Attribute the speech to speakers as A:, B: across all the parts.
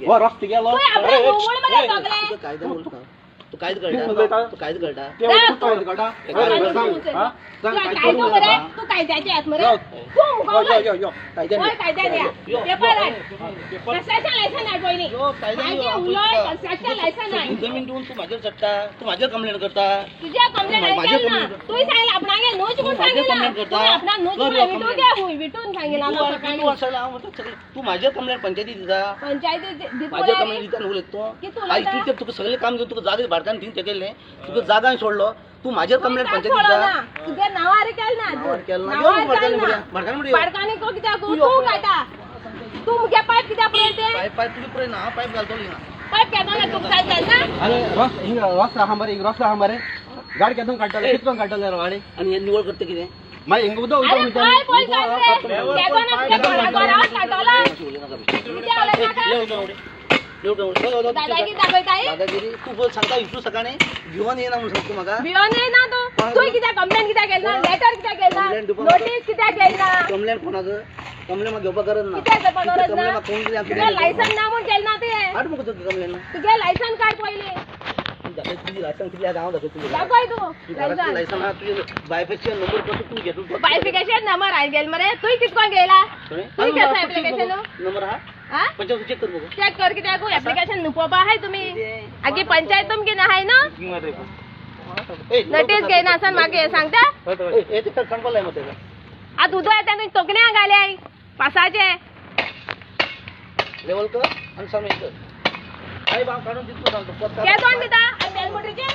A: वा रस्ते गेलो
B: कायदा बोलता तू कायदा कळटा तू कायदा कळटा
C: तू कायद्याचे आहेत मरे तू
B: जमीन देऊन तू माझ्यावर चढता तू माझ्यावर कंप्लेंट करता
C: तुझ्या कंप्लेंट तू सांगितलं आपण नोच कोण
B: तू माझ्यावर कंप्लेंट पंचायती दिता माझ्या कंप्लेंट दिता नको तुका सगळे काम घेऊन तुका जागा भारतान तीन केले तुका जागा सोडलो तू माझ्यावर कंप्लेंट पंचायती दिता
C: तुझ्या नावावर तू मुगे पाईप कित्याक पळयते
B: पाईप तुझी पुरे ना पाईप घालतो ना
C: पाईप केदोन तुका घालता ना
A: अरे रस राहा मरे रस राहा मरे गाडी केदोन काडटले कितकोन काडटले गाडी
B: आणि हे निवड करते कितें
A: माय हिंग उदो
C: अरे काय बोल करते केदोन दादागिरी दाखयताय
B: दादागिरी तू बोल सांगता इतू सकाळी भिवून येना म्हणून सांगतो म्हाका
C: भिवून येना तू कित्याक कंप्लेंट कित्याक केलना लेटर कित्याक केलना नोटीस कित्याक केलना
B: कंप्लेंट कोणाक कंप्लेंट म्हाका घेवपाक गरज ना
C: कित्याक घेवपाक गरज ना
B: म्हाका फोन केली
C: तुगे लायसन ना म्हूण केलना ते
B: हाड मुको तुका कंप्लेंट
C: तुगे लायसन काड पयली
B: तुझी लायसन किती आहे दाखव तुझी
C: दाखय तू
B: लायसन हा तुझे बायफिकेशन नंबर कसो तू घेतो
C: बायफिकेशन नंबर आहे गेल मरे तू कितकोन गेला तू कसं ऍप्लिकेशन
B: नंबर हा पंचायत चेक कर बघू
C: चेक कर कित्याक ऍप्लिकेशन नुपोवपा हाय तुम्ही आगे पंचायत तुमकी ना हाय ना नोटीस घेयना आसन म्हाका हे सांगता
B: हे ते सांगपा लाय मते
C: आतां उदो येता तुमी तोकण्या घाल्याय पासाचे
B: लेवल कर आणि सबमिट कर काही बाम काढून दिसतो सांगतो
C: केदोन दिता तेलमोटरीचे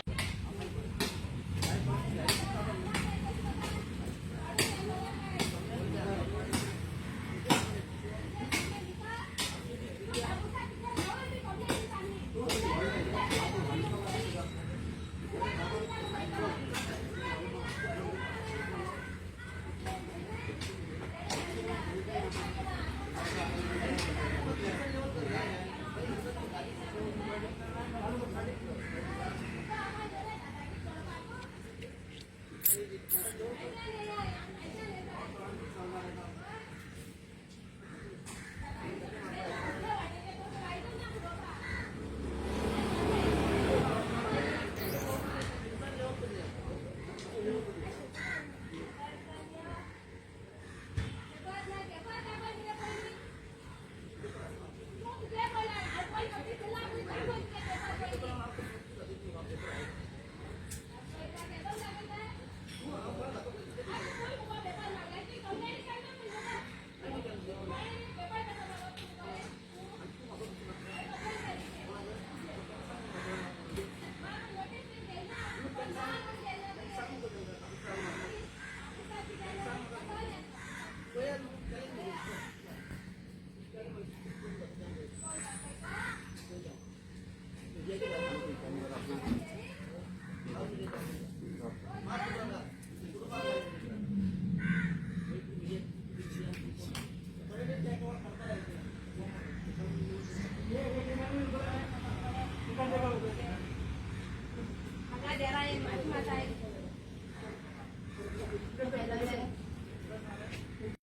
C: Ada daerah yang masih